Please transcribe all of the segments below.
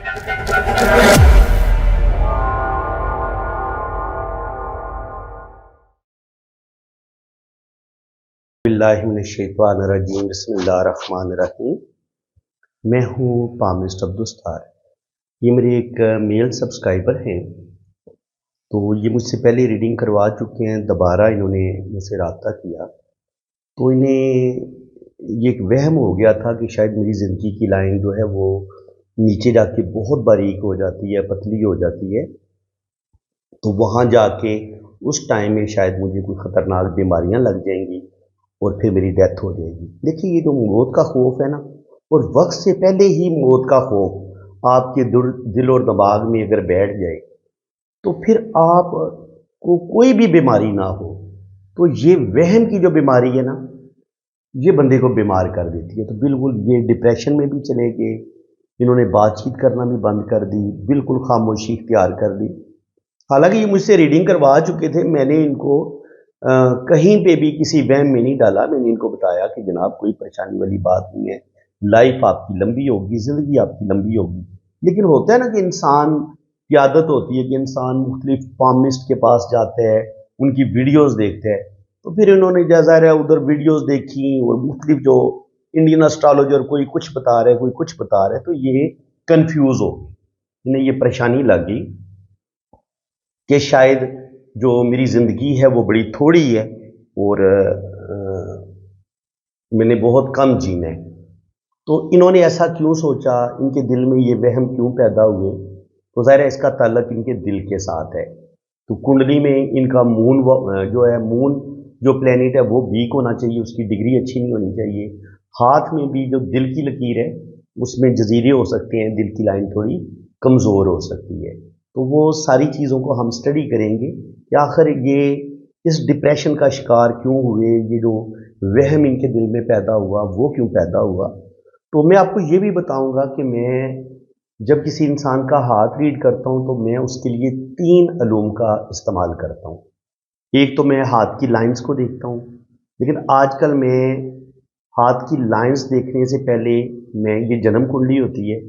बिस्मिल्लाहिर्रहमानिर्रहीम, बिस्मिल्लाहिर्रहमानिर्रहीम। मैं हूँ पामिस्ट अब्दुस्तार। ये मेरे एक मेल सब्सक्राइबर हैं, तो ये मुझसे पहले रीडिंग करवा चुके हैं। दोबारा इन्होंने मुझसे रब्ता किया तो इन्हें ये एक वहम हो गया था कि शायद मेरी ज़िंदगी की लाइन जो है वो नीचे जाके बहुत बारीक हो जाती है, पतली हो जाती है, तो वहाँ जाके उस टाइम में शायद मुझे कोई ख़तरनाक बीमारियाँ लग जाएंगी और फिर मेरी डेथ हो जाएगी। देखिए, ये जो मौत का खौफ है ना, और वक्त से पहले ही मौत का खौफ आपके दिल और दिमाग में अगर बैठ जाए तो फिर आप को कोई भी बीमारी ना हो, तो ये वहम की जो बीमारी है ना, ये बंदे को बीमार कर देती है। तो बिल्कुल ये डिप्रेशन में भी चले गए, इन्होंने बातचीत करना भी बंद कर दी, बिल्कुल खामोशी इख्तियार कर दी। हालांकि ये मुझसे रीडिंग करवा चुके थे, मैंने इनको कहीं पे भी किसी वहम में नहीं डाला। मैंने इनको बताया कि जनाब कोई परेशानी वाली बात नहीं है, लाइफ आपकी लंबी होगी, ज़िंदगी आपकी लंबी होगी। लेकिन होता है ना कि इंसान की आदत होती है कि इंसान मुख्तलिफ पामिस्ट के पास जाता है, उनकी वीडियोज़ देखता है, तो फिर इन्होंने ज़ाहिर है उधर वीडियोज़ देखी और मुख्तलिफ जो इंडियन एस्ट्रोलॉजर कोई कुछ बता रहे, कोई कुछ बता रहे, तो ये कन्फ्यूज़ हो गए। इन्हें ये परेशानी लगी कि शायद जो मेरी ज़िंदगी है वो बड़ी थोड़ी है और मैंने बहुत कम जीना है। तो इन्होंने ऐसा क्यों सोचा, इनके दिल में ये वहम क्यों पैदा हुए? तो ज़ाहिर है इसका ताल्लुक इनके दिल के साथ है। तो कुंडली में इनका मून जो है, मून जो प्लेनेट है वो वीक होना चाहिए, उसकी डिग्री अच्छी नहीं होनी चाहिए। हाथ में भी जो दिल की लकीर है उसमें जजीरे हो सकते हैं, दिल की लाइन थोड़ी कमज़ोर हो सकती है। तो वो सारी चीज़ों को हम स्टडी करेंगे कि आखिर ये इस डिप्रेशन का शिकार क्यों हुए, ये जो वहम इनके दिल में पैदा हुआ वो क्यों पैदा हुआ। तो मैं आपको ये भी बताऊंगा कि मैं जब किसी इंसान का हाथ रीड करता हूं तो मैं उसके लिए 3 अलूम का इस्तेमाल करता हूं। एक तो मैं हाथ की लाइंस को देखता हूं, लेकिन आजकल मैं हाथ की लाइंस देखने से पहले मैं ये जन्म कुंडली होती है,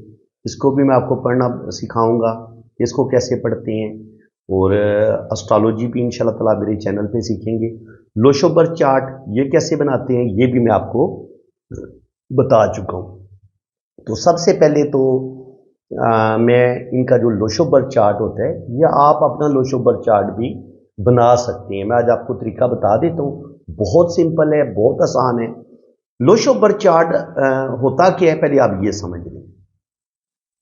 इसको भी मैं आपको पढ़ना सिखाऊंगा, इसको कैसे पढ़ते हैं, और एस्ट्रोलॉजी भी इंशाल्लाह ताला मेरे चैनल पे सीखेंगे। लोशो बर्थ चार्ट ये कैसे बनाते हैं ये भी मैं आपको बता चुका हूँ। तो सबसे पहले तो मैं इनका जो लोशो बर्थ चार्ट होता है, या आप अपना लोशो बर्थ चार्ट भी बना सकते हैं। मैं आज आपको तरीका बता देता हूँ, बहुत सिंपल है, बहुत आसान है। लोशो बर्थ चार्ट होता क्या है, पहले आप ये समझ लें।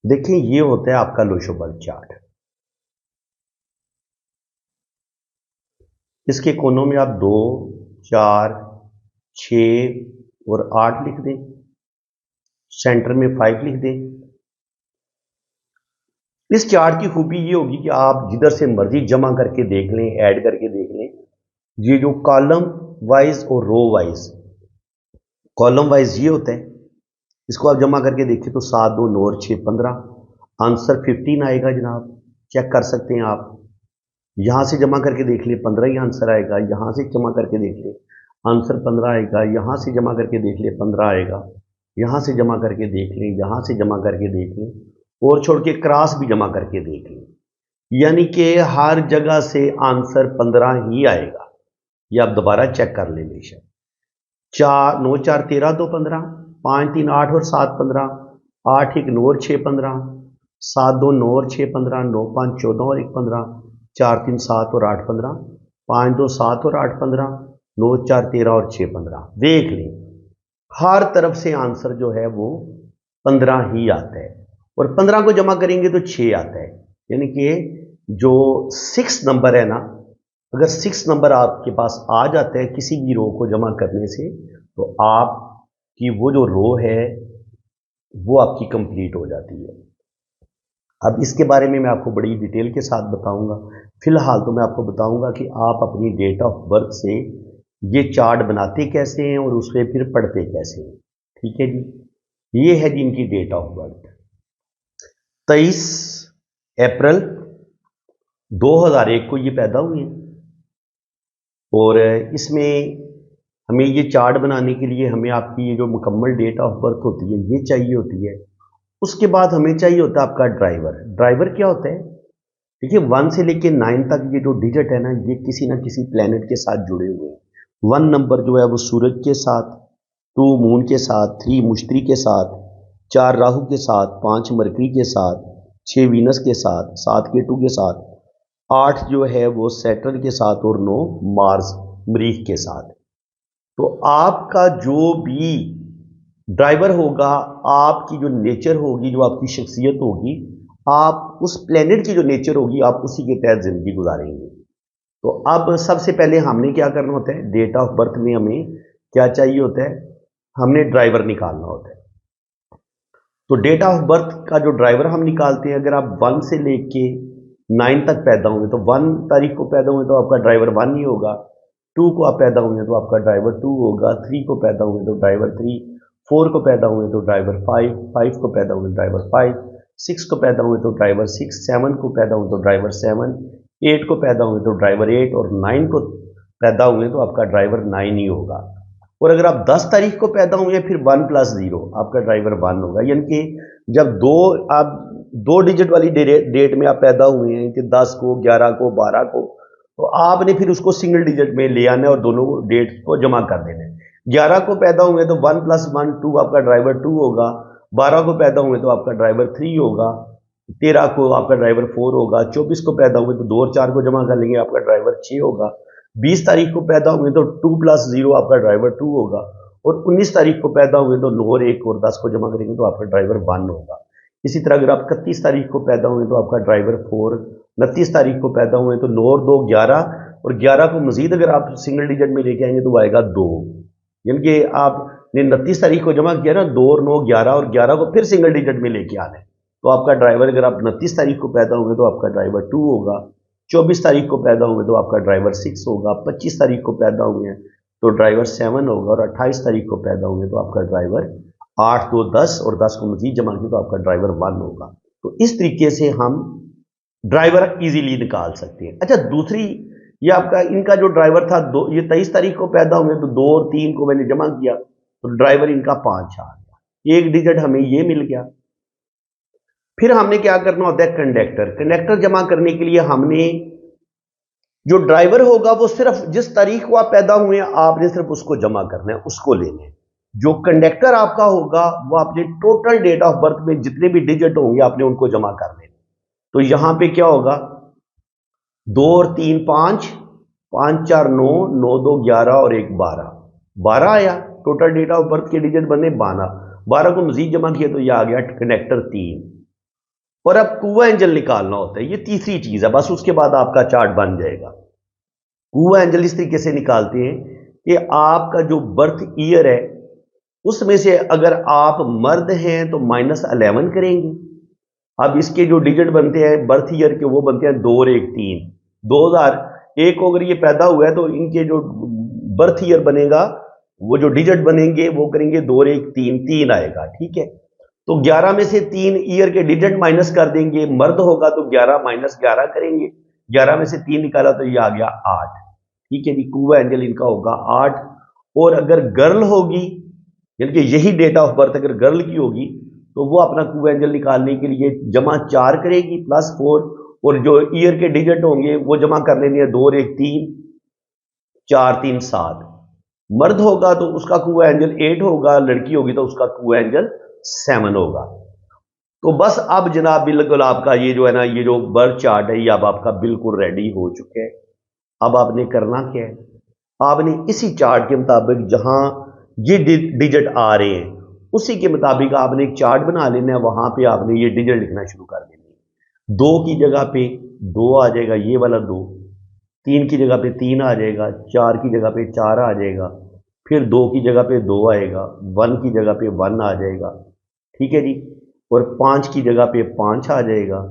देखिए, ये होता है आपका लोशो बर्थ चार्ट। इसके कोनों में आप 2, 4, 6 और 8 लिख दें, सेंटर में 5 लिख दें। इस चार्ट की खूबी ये होगी कि आप जिधर से मर्जी जमा करके देख लें, ऐड करके देख लें, ये जो कॉलम वाइज और रो वाइज, कॉलम वाइज ये होता है, इसको आप जमा करके देखिए तो 7, 2, 9 और 6, 15, आंसर 15 आएगा जनाब। चेक कर सकते हैं आप, यहां से जमा करके देख लिए 15 ही आंसर आएगा, यहां से जमा करके देख लिए आंसर 15 आएगा, यहां से जमा करके देख लिए 15 आएगा, यहां से जमा करके देख लें, यहां से जमा करके देख लें, और छोड़ के क्रॉस भी जमा करके देख लें, यानी कि हर जगह से आंसर 15 ही आएगा। ये आप दोबारा चेक कर लें बेशक। 4, 9, 4, 13, 2, 15, 5, 3, 8 और 7, 15, 8, 1, 9 और 6, 15, 7, 2, 9 और 6, 15, 9, 5, 14 और 1, 15, 4, 3, 7 और 8, 15, 5, 2, 7 और 8, 15, 9, 4, 13 और 6, 15। देख लें, हर तरफ से आंसर जो है वो 15 ही आता है, और 15 को जमा करेंगे तो 6 आता है। यानी कि जो 6 नंबर है ना, अगर 6 नंबर आपके पास आ जाता है किसी भी रो को जमा करने से, तो आपकी वो जो रो है वो आपकी कंप्लीट हो जाती है। अब इसके बारे में मैं आपको बड़ी डिटेल के साथ बताऊंगा। फिलहाल तो मैं आपको बताऊंगा कि आप अपनी डेट ऑफ बर्थ से ये चार्ट बनाते कैसे हैं और उसमें फिर पढ़ते कैसे हैं। ठीक है जी, ये है जी इनकी डेट ऑफ बर्थ। 23 अप्रैल 2001 को ये पैदा हुए, और इसमें हमें ये चार्ट बनाने के लिए हमें आपकी ये जो मुकम्मल डेट ऑफ बर्थ होती है ये चाहिए होती है, उसके बाद हमें चाहिए होता है आपका ड्राइवर। ड्राइवर क्या होता है? देखिए 1 से लेके 9 तक ये जो डिजिट है ना, ये किसी ना किसी प्लेनेट के साथ जुड़े हुए हैं। 1 नंबर जो है वो सूरज के साथ, 2 मून के साथ, 3 मुश्तरी के साथ, 4 राहु के साथ, 5 मरकरी के साथ, 6 वीनस के साथ, 7 केतु के साथ, 8 जो है वो सैटर्न के साथ और 9 मार्स मरीख के साथ। तो आपका जो भी ड्राइवर होगा, आपकी जो नेचर होगी, जो आपकी शख्सियत होगी, आप उस प्लेनेट की जो नेचर होगी आप उसी के तहत ज़िंदगी गुजारेंगे। तो अब सबसे पहले हमने क्या करना होता है, डेट ऑफ बर्थ में हमें क्या चाहिए होता है, हमने ड्राइवर निकालना होता है। तो डेट ऑफ बर्थ का जो ड्राइवर हम निकालते हैं, अगर आप 1 से लेके 9 तक पैदा होंगे तो 1 तारीख को पैदा होंगे तो आपका ड्राइवर 1 ही होगा, 2 को आप पैदा होंगे तो आपका ड्राइवर 2 होगा, 3 को पैदा होंगे तो ड्राइवर 3, 4 को पैदा हुए तो ड्राइवर 5, 5 को पैदा हुए ड्राइवर 5, 6 को पैदा हुए तो ड्राइवर 6, 7 को पैदा हुए तो ड्राइवर 7, 8 को पैदा हुए तो ड्राइवर 8 और 9 को पैदा हुए तो आपका ड्राइवर 9 ही होगा। और अगर आप 10 तारीख को पैदा हुए फिर 1 + 0 आपका ड्राइवर 1 होगा। यानी कि जब आप 2 डिजिट वाली डेट में आप पैदा हुए हैं कि 10 को, 11 को, 12 को, तो आपने फिर उसको सिंगल डिजिट में ले आना है और दोनों डेट को जमा कर देना है। 11 को पैदा हुए तो 1 + 1 2 आपका ड्राइवर 2 होगा, 12 को पैदा हुए तो आपका ड्राइवर 3 होगा, 13 को आपका ड्राइवर 4 होगा, 24 को पैदा हुए तो 2 और 4 को जमा कर लेंगे आपका ड्राइवर 6 होगा, 20 तारीख को पैदा हुए तो 2 + 0 आपका ड्राइवर 2 होगा, और 19 तारीख को पैदा हुए तो 9 और 1 और 10 को जमा करेंगे तो आपका ड्राइवर 1 होगा। इसी तरह अगर आप 31 तारीख को पैदा हुए तो आपका ड्राइवर 4, 29 तारीख को पैदा हुए तो 9 और 2 11, और 11 को मजीद अगर आप सिंगल डिजिट में लेके आएंगे तो आएगा 2। यानी कि आपने 29 तारीख को जमा किया ना, 2 और 9 11, और 11 को फिर सिंगल डिजिट में लेके आना है तो आपका ड्राइवर, अगर आप 29 तारीख को पैदा होंगे तो आपका ड्राइवर 2 होगा, 24 तारीख को पैदा होंगे तो आपका ड्राइवर 6 होगा, 25 तारीख को पैदा हुए तो ड्राइवर 7 होगा, और 28 तारीख को पैदा होंगे तो आपका ड्राइवर 8 2 10 और 10 को मजीद जमा किया तो आपका ड्राइवर 1 होगा। तो इस तरीके से हम ड्राइवर इजीली निकाल सकते हैं। अच्छा, दूसरी, ये आपका इनका जो ड्राइवर था ये 23 तारीख को पैदा होंगे तो 2 और 3 को मैंने जमा किया तो ड्राइवर इनका 5 आ गया, एक डिजिट हमें ये मिल गया। फिर हमने क्या करना होता है, कंडक्टर जमा करने के लिए हमने जो ड्राइवर होगा वो सिर्फ जिस तारीख को आप पैदा हुए आपने सिर्फ उसको जमा करना है, उसको लेना है। जो कंडक्टर आपका होगा वो आपने टोटल डेट ऑफ बर्थ में जितने भी डिजिट होंगे आपने उनको जमा कर लेना। तो यहां पे क्या होगा, 2 और 3 5, 5 4 9, 9 2 11 और 1 12, 12 आया। टोटल डेट ऑफ बर्थ के डिजिट बने 12, 12 को मजीद जमा किया तो यह आ गया कंडक्टर 3। और अब कुआ एंजल निकालना होता है, ये तीसरी चीज है, बस उसके बाद आपका चार्ट बन जाएगा। कुआ एंजल इस तरीके से निकालते हैं कि आपका जो बर्थ ईयर है उसमें से अगर आप मर्द हैं तो -11 करेंगे। अब इसके जो डिजिट बनते हैं बर्थ ईयर के वो बनते हैं 2 और 1 3, 2001 को अगर ये पैदा हुआ है तो इनके जो बर्थ ईयर बनेगा वो जो डिजिट बनेंगे वो करेंगे 2 और 1 3, 3 आएगा, ठीक है। तो 11 में से 3 ईयर के डिजिट माइनस कर देंगे, मर्द होगा तो 11 - 11 करेंगे, 11 में से 3 निकाला तो ये आ गया 8, ठीक है जी। कुआ एंजल इनका होगा 8। और अगर गर्ल होगी, यानी कि यही डेट ऑफ बर्थ अगर गर्ल की होगी तो वो अपना कुआ एंजल निकालने के लिए जमा 4 करेगी +4, और जो ईयर के डिजिट होंगे वो जमा कर लेंगे 2 और 1 3, 4 3 7। मर्द होगा तो उसका कुआ एंजल 8 होगा, लड़की होगी तो उसका कुआ एंजल 7 होगा। तो बस अब जनाब बिल्कुल आपका ये जो है ना, ये जो बर्थ चार्ट है ये अब आपका बिल्कुल रेडी हो चुके हैं। अब आपने करना क्या है, आपने इसी चार्ट के मुताबिक जहां ये डिजिट आ रहे हैं उसी के मुताबिक आपने एक चार्ट बना लेना है, वहां पे आपने ये डिजिट लिखना शुरू कर देना है। 2 की जगह पे 2 आ जाएगा, ये वाला 2, 3 की जगह पे 3 आ जाएगा, 4 की जगह पे 4 आ जाएगा, फिर 2 की जगह पे 2 आएगा, 1 की जगह पे 1 आ जाएगा, ठीक है जी। और 5 की जगह पे 5 आ जाएगा,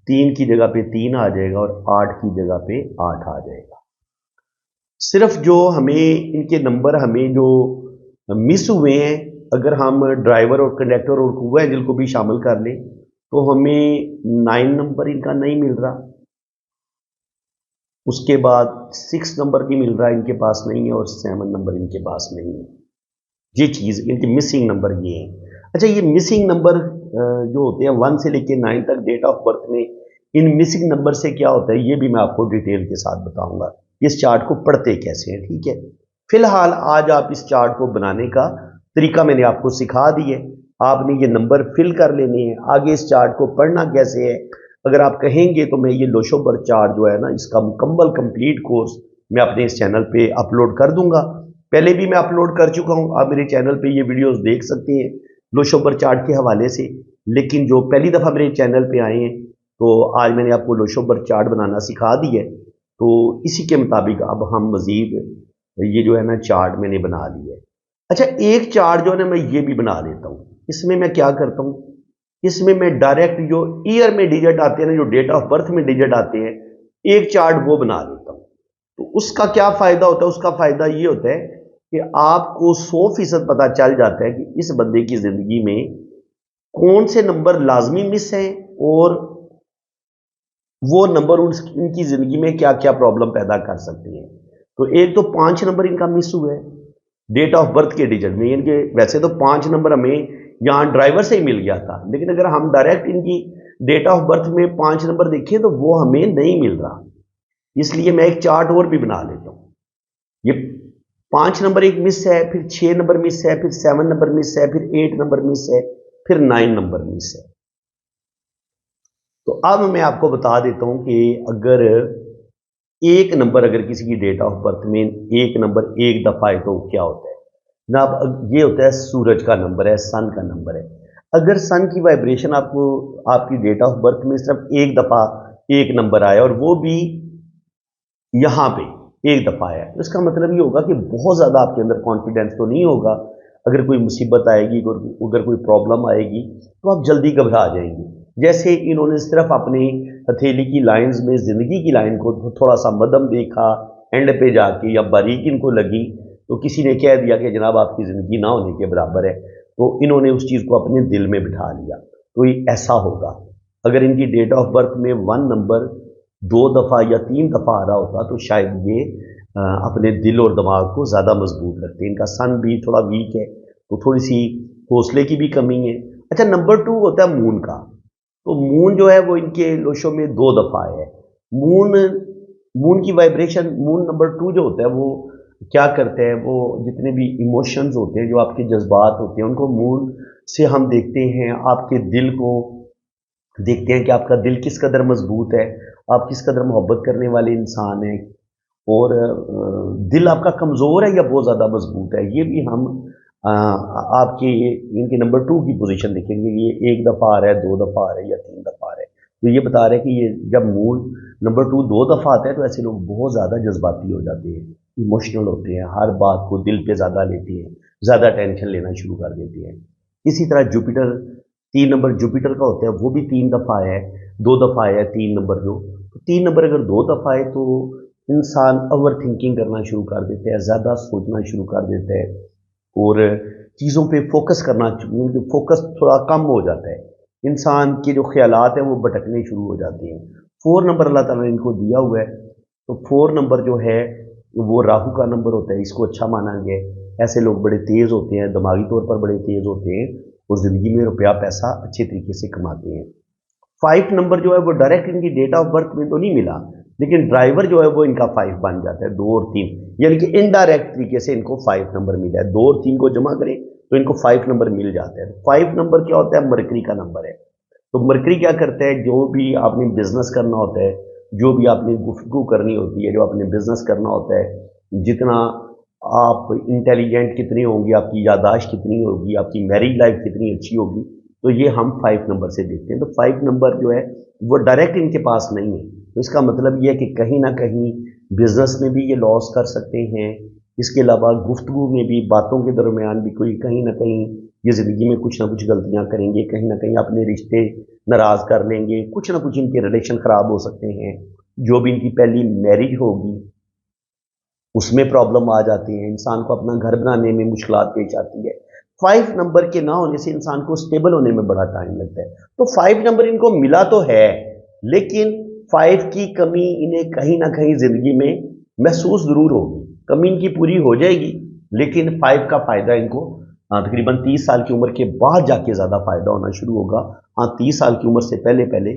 3 की जगह पे 3 आ जाएगा, और 8 की जगह पे 8 आ जाएगा। सिर्फ जो हमें इनके नंबर हमें जो मिस हुए हैं, अगर हम ड्राइवर और कंडक्टर और कुआ एंजल को भी शामिल कर लें तो हमें 9 नंबर इनका नहीं मिल रहा, उसके बाद 6 नंबर भी मिल रहा है इनके पास नहीं है, और 7 नंबर इनके पास नहीं है। ये चीज़ इनके मिसिंग नंबर ये है। अच्छा, ये मिसिंग नंबर जो होते हैं 1 से लेके 9 तक डेट ऑफ बर्थ में इन मिसिंग नंबर से क्या होता है ये भी मैं आपको डिटेल के साथ बताऊंगा, इस चार्ट को पढ़ते कैसे हैं, ठीक है। फिलहाल आज आप इस चार्ट को बनाने का तरीका मैंने आपको सिखा दिया है, आपने ये नंबर फिल कर लेने हैं। आगे इस चार्ट को पढ़ना कैसे है, अगर आप कहेंगे तो मैं ये लोशोबर चार्ट जो है ना, इसका मुकम्मल कंप्लीट कोर्स मैं अपने इस चैनल पे अपलोड कर दूंगा। पहले भी मैं अपलोड कर चुका हूँ, आप मेरे चैनल पे ये वीडियोस देख सकते हैं लोशोबर चार्ट के हवाले से। लेकिन जो पहली दफ़ा मेरे चैनल पे आए हैं तो आज मैंने आपको लोशोबर चार्ट बनाना सिखा दिया है, तो इसी के मुताबिक अब हम मज़ीद ये जो है ना चार्ट मैंने बना लिया है। अच्छा, एक चार्ट जो है ना मैं ये भी बना लेता हूँ। इसमें मैं क्या करता हूँ, इसमें मैं डायरेक्ट जो ईयर में डिजिट आते हैं ना, जो डेट ऑफ बर्थ में डिजिट आते हैं, एक चार्ट वो बना लेता हूँ। तो उसका क्या फ़ायदा होता है, उसका फ़ायदा ये होता है कि आपको 100% पता चल जाता है कि इस बंदे की ज़िंदगी में कौन से नंबर लाजमी मिस हैं और वो नंबर उनकी ज़िंदगी में क्या क्या प्रॉब्लम पैदा कर सकते हैं। तो एक तो 5 नंबर इनका मिस हुआ है डेट ऑफ बर्थ के डिजिट में। इनके वैसे तो 5 नंबर हमें यहाँ ड्राइवर से ही मिल गया था, लेकिन अगर हम डायरेक्ट इनकी डेट ऑफ बर्थ में 5 नंबर देखें तो वो हमें नहीं मिल रहा। इसलिए मैं एक चार्ट और भी बना लेता हूँ। ये 5 नंबर एक मिस है, फिर 6 नंबर मिस है, फिर 7 नंबर मिस है, फिर 8 नंबर मिस है, फिर 9 नंबर मिस है। तो अब मैं आपको बता देता हूं कि अगर एक नंबर अगर किसी की डेट ऑफ बर्थ में एक नंबर एक दफ़ा है तो क्या होता है जनाब, ये होता है सूरज का नंबर है, सन का नंबर है। अगर सन की वाइब्रेशन आपको आपकी डेट ऑफ बर्थ में सिर्फ एक दफ़ा एक नंबर आया और वो भी यहाँ पे एक दफ़ा आया, तो इसका मतलब ये होगा कि बहुत ज़्यादा आपके अंदर कॉन्फिडेंस तो नहीं होगा। अगर कोई मुसीबत आएगी, अगर कोई प्रॉब्लम आएगी तो आप जल्दी घबरा जाएंगे। जैसे इन्होंने सिर्फ अपनी हथेली की लाइंस में ज़िंदगी की लाइन को थोड़ा सा मध्यम देखा, एंड पे जाके या बारीक इनको लगी तो किसी ने कह दिया कि जनाब आपकी ज़िंदगी ना होने के बराबर है, तो इन्होंने उस चीज़ को अपने दिल में बिठा लिया। तो ये ऐसा होगा। अगर इनकी डेट ऑफ बर्थ में 1 नंबर 2 दफ़ा या 3 दफ़ा आ रहा होता तो शायद ये अपने दिल और दिमाग को ज़्यादा मजबूत रखते हैं। इनका सन भी थोड़ा वीक है तो थोड़ी सी हौसले की भी कमी है। अच्छा, नंबर 2 होता है मून का। तो मून जो है वो इनके लोशो में 2 दफ़ा है। मून मून की वाइब्रेशन, मून नंबर 2 जो होता है वो क्या करते हैं, वो जितने भी इमोशंस होते हैं, जो आपके जज्बात होते हैं, उनको मून से हम देखते हैं। आपके दिल को देखते हैं कि आपका दिल किस कदर मजबूत है, आप किस कदर मोहब्बत करने वाले इंसान हैं, और दिल आपका कमज़ोर है या बहुत ज़्यादा मजबूत है, ये भी हम आपके इनके नंबर 2 की पोजीशन देखेंगे। ये एक दफ़ा आ रहा है, 2 दफ़ा आ रहा है या 3 दफ़ा आ रहा है, तो ये बता रहे हैं कि ये जब मून नंबर 2 2 दफ़ा आता है तो ऐसे लोग बहुत ज़्यादा जज्बाती हो जाते हैं, इमोशनल होते हैं, हर बात को दिल पे ज़्यादा लेते हैं, ज़्यादा टेंशन लेना शुरू कर देते हैं। इसी तरह जुपिटर, 3 नंबर जुपिटर का होता है, वो भी 3 दफ़ा आया है, 2 दफ़ा आया है 3 नंबर जो, तो 3 नंबर अगर 2 दफ़ा आए तो इंसान ओवर थिंकिंग करना शुरू कर देते हैं, ज़्यादा सोचना शुरू कर देता है और चीज़ों पे फोकस करना, फोकस थोड़ा कम हो जाता है। इंसान के जो ख्यालात हैं वो भटकने शुरू हो जाते हैं। 4 नंबर अल्लाह ताला ने इनको दिया हुआ है, तो 4 नंबर जो है वो राहु का नंबर होता है, इसको अच्छा माना गया है। ऐसे लोग बड़े तेज़ होते हैं, दिमागी तौर पर बड़े तेज़ होते हैं और ज़िंदगी में रुपया पैसा अच्छे तरीके से कमाते हैं। 5 नंबर जो है वो डायरेक्ट इनकी डेट ऑफ बर्थ में तो नहीं मिला, लेकिन ड्राइवर जो है वो इनका 5 बन जाता है, 2 और 3, यानी कि इनडायरेक्ट तरीके से इनको 5 नंबर मिला है। 2 और 3 को जमा करें तो इनको 5 नंबर मिल जाता है। 5 नंबर क्या होता है, मरकरी का नंबर है। तो मरकरी क्या करता है, जो भी आपने बिजनेस करना होता है, जो भी आपने गुफ्तगू करनी होती है, जो आपने बिजनेस करना होता है, जितना आप इंटेलिजेंट कितनी होंगी, आपकी यादाश्त कितनी होगी, आपकी मैरिज लाइफ कितनी अच्छी होगी, तो ये हम 5 नंबर से देखते हैं। तो 5 नंबर जो है वो डायरेक्ट इनके पास नहीं है, तो इसका मतलब ये है कि कहीं ना कहीं बिजनेस में भी ये लॉस कर सकते हैं। इसके अलावा गुफ्तगू में भी, बातों के दरमियान भी कोई कहीं ना कहीं ये ज़िंदगी में कुछ ना कुछ गलतियां करेंगे, कहीं ना कहीं अपने रिश्ते नाराज़ कर लेंगे, कुछ ना कुछ इनके रिलेशन ख़राब हो सकते हैं। जो भी इनकी पहली मैरिज होगी उसमें प्रॉब्लम आ जाती है, इंसान को अपना घर बनाने में मुश्किलात पेश आती है। 5 नंबर के ना होने से इंसान को स्टेबल होने में बड़ा टाइम लगता है। तो 5 नंबर इनको मिला तो है, लेकिन 5 की कमी इन्हें कहीं ना कहीं ज़िंदगी में महसूस ज़रूर होगी। कमी इनकी पूरी हो जाएगी, लेकिन 5 का फ़ायदा इनको तकरीबन 30 साल की उम्र के बाद जाके ज़्यादा फ़ायदा होना शुरू होगा। हाँ, 30 साल की उम्र से पहले पहले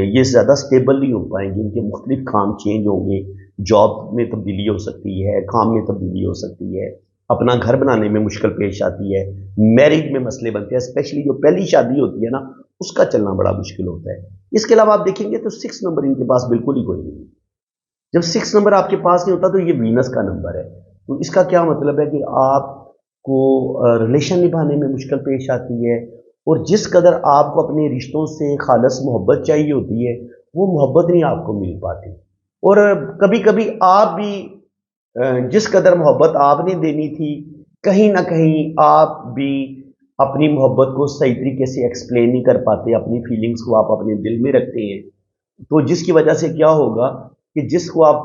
ये ज़्यादा स्टेबल नहीं हो पाएंगे, इनके मुख्तलिफ काम चेंज होंगे, जॉब में तब्दीली हो सकती है, काम में तब्दीली हो सकती है, अपना घर बनाने में मुश्किल पेश आती है, मैरिज में मसले बनते हैं, स्पेशली जो पहली शादी होती है ना, उसका चलना बड़ा मुश्किल होता है। इसके अलावा आप देखेंगे तो 6 नंबर इनके पास बिल्कुल ही कोई नहीं है। जब 6 नंबर आपके पास नहीं होता तो ये वीनस का नंबर है। तो इसका क्या मतलब है कि आपको रिलेशन निभाने में मुश्किल पेश आती है, और जिस कदर आपको अपने रिश्तों से खालस मोहब्बत चाहिए होती है, वो मोहब्बत नहीं आपको मिल पाती। और कभी कभी आप भी जिस कदर मोहब्बत आपने देनी थी, कहीं ना कहीं आप भी अपनी मोहब्बत को सही तरीके से एक्सप्लेन नहीं कर पाते, अपनी फीलिंग्स को आप अपने दिल में रखते हैं। तो जिसकी वजह से क्या होगा कि जिसको आप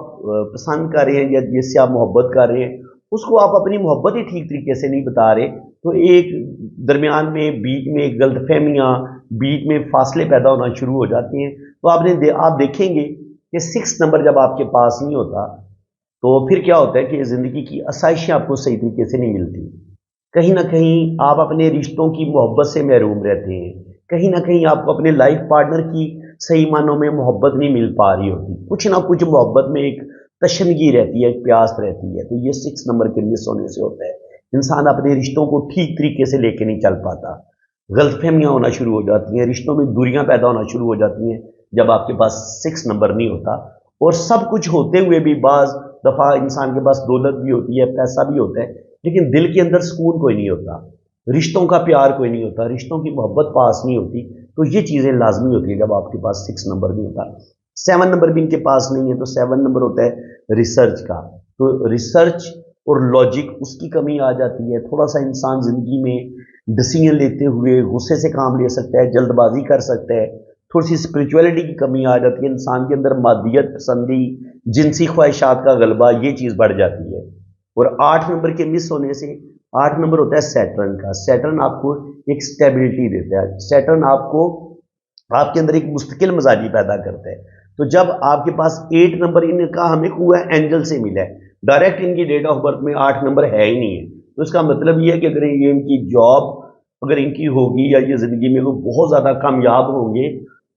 पसंद कर रहे हैं या जिससे आप मोहब्बत कर रहे हैं, उसको आप अपनी मोहब्बत ही ठीक तरीके से नहीं बता रहे, तो एक दरमियान में बीच में गलतफहमियाँ, बीच में फासले पैदा होना शुरू हो जाते हैं। तो आप देखेंगे कि 6 नंबर जब आपके पास नहीं होता तो फिर क्या होता है कि ज़िंदगी की आसाइशें आपको सही तरीके से नहीं मिलती, कहीं ना कहीं आप अपने रिश्तों की मोहब्बत से महरूम रहते हैं, कहीं ना कहीं आपको अपने लाइफ पार्टनर की सही मानों में मोहब्बत नहीं मिल पा रही होती, कुछ ना कुछ मोहब्बत में एक तशनगी रहती है, एक प्यास रहती है। तो ये 6 नंबर के मिस होने से होता है, इंसान अपने रिश्तों को ठीक तरीके से लेके नहीं चल पाता, गलतफहमियाँ होना शुरू हो जाती हैं, रिश्तों में दूरियां पैदा होना शुरू हो जाती हैं जब आपके पास 6 नंबर नहीं होता। और सब कुछ होते हुए भी बाज दफ़ा इंसान के पास दौलत भी होती है, पैसा भी होता है, लेकिन दिल के अंदर सुकून कोई नहीं होता, रिश्तों का प्यार कोई नहीं होता, रिश्तों की मोहब्बत पास नहीं होती। तो ये चीज़ें लाजमी होती है जब आपके पास 6 नंबर नहीं होता। 7 नंबर भी इनके पास नहीं है, तो 7 नंबर होता है रिसर्च का। तो रिसर्च और लॉजिक उसकी कमी आ जाती है, थोड़ा सा इंसान ज़िंदगी में डिसीजन लेते हुए गुस्से से काम ले सकता है, जल्दबाजी कर सकता है, थोड़ी सी स्पिरिचुअलिटी की कमी आ जाती है, इंसान के अंदर मादियत पसंदी, जिनसी ख्वाहिशात का गलबा, ये चीज़ बढ़ जाती है। और 8 नंबर के मिस होने से, 8 नंबर होता है सैटर्न का। सैटर्न आपको एक स्टेबिलिटी देता है, सैटर्न आपको आपके अंदर एक मुस्तकिल मिजाजी पैदा करता है। तो जब आपके पास 8 नंबर इनका हमें हुआ एंजल से मिला है, डायरेक्ट इनकी डेट ऑफ बर्थ में 8 नंबर है ही नहीं है, तो इसका मतलब ये है कि अगर ये इनकी जॉब अगर इनकी होगी या ये ज़िंदगी में वो बहुत ज़्यादा कामयाब होंगे,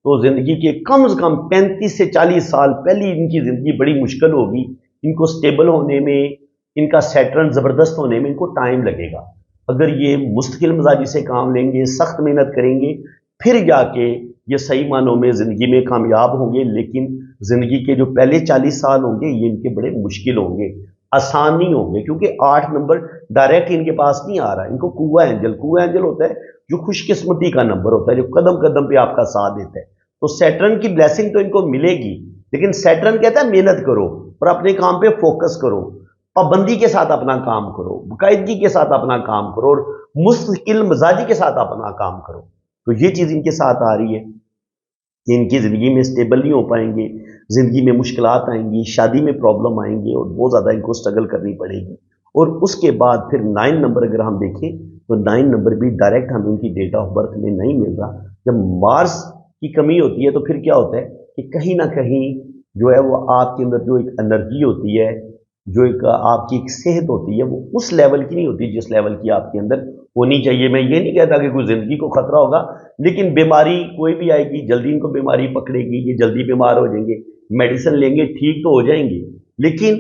तो ज़िंदगी के कम से कम 35 से 40 साल पहले इनकी ज़िंदगी बड़ी मुश्किल होगी, इनको स्टेबल होने में, इनका सैटर्न ज़बरदस्त होने में इनको टाइम लगेगा। अगर ये मुस्तकिल मिजाजी से काम लेंगे, सख्त मेहनत करेंगे, फिर जाके ये सही मानों में ज़िंदगी में कामयाब होंगे। लेकिन ज़िंदगी के जो पहले 40 साल होंगे ये इनके बड़े मुश्किल होंगे, आसान नहीं होंगे, क्योंकि 8 नंबर डायरेक्ट इनके पास नहीं आ रहा। इनको कुआ एंजल होता है जो खुशकिस्मती का नंबर होता है, जो कदम कदम पे आपका साथ देता है। तो सैटर्न की ब्लेसिंग तो इनको मिलेगी, लेकिन सैटर्न कहता है मेहनत करो और अपने काम पे फोकस करो, पाबंदी के साथ अपना काम करो, बाकायदगी के साथ अपना काम करो, और मुस्तकिल मिजाजी के साथ अपना काम करो। तो ये चीज़ इनके साथ आ रही है कि इनकी ज़िंदगी में स्टेबल नहीं हो पाएंगे, ज़िंदगी में मुश्किलात आएंगी, शादी में प्रॉब्लम आएंगी और बहुत ज़्यादा इनको स्ट्रगल करनी पड़ेगी। और उसके बाद फिर 9 नंबर अगर हम देखें तो 9 नंबर भी डायरेक्ट हमें उनकी डेट ऑफ बर्थ में नहीं मिल रहा। जब मार्स की कमी होती है तो फिर क्या होता है कि कहीं ना कहीं जो है वो आपके अंदर जो एक एनर्जी होती है, जो एक आपकी एक सेहत होती है, वो उस लेवल की नहीं होती जिस लेवल की आपके अंदर होनी चाहिए। मैं ये नहीं कहता कि कोई ज़िंदगी को खतरा होगा, लेकिन बीमारी कोई भी आएगी, जल्दी इनको बीमारी पकड़ेगी, ये जल्दी बीमार हो जाएंगे, मेडिसिन लेंगे ठीक तो हो जाएंगे, लेकिन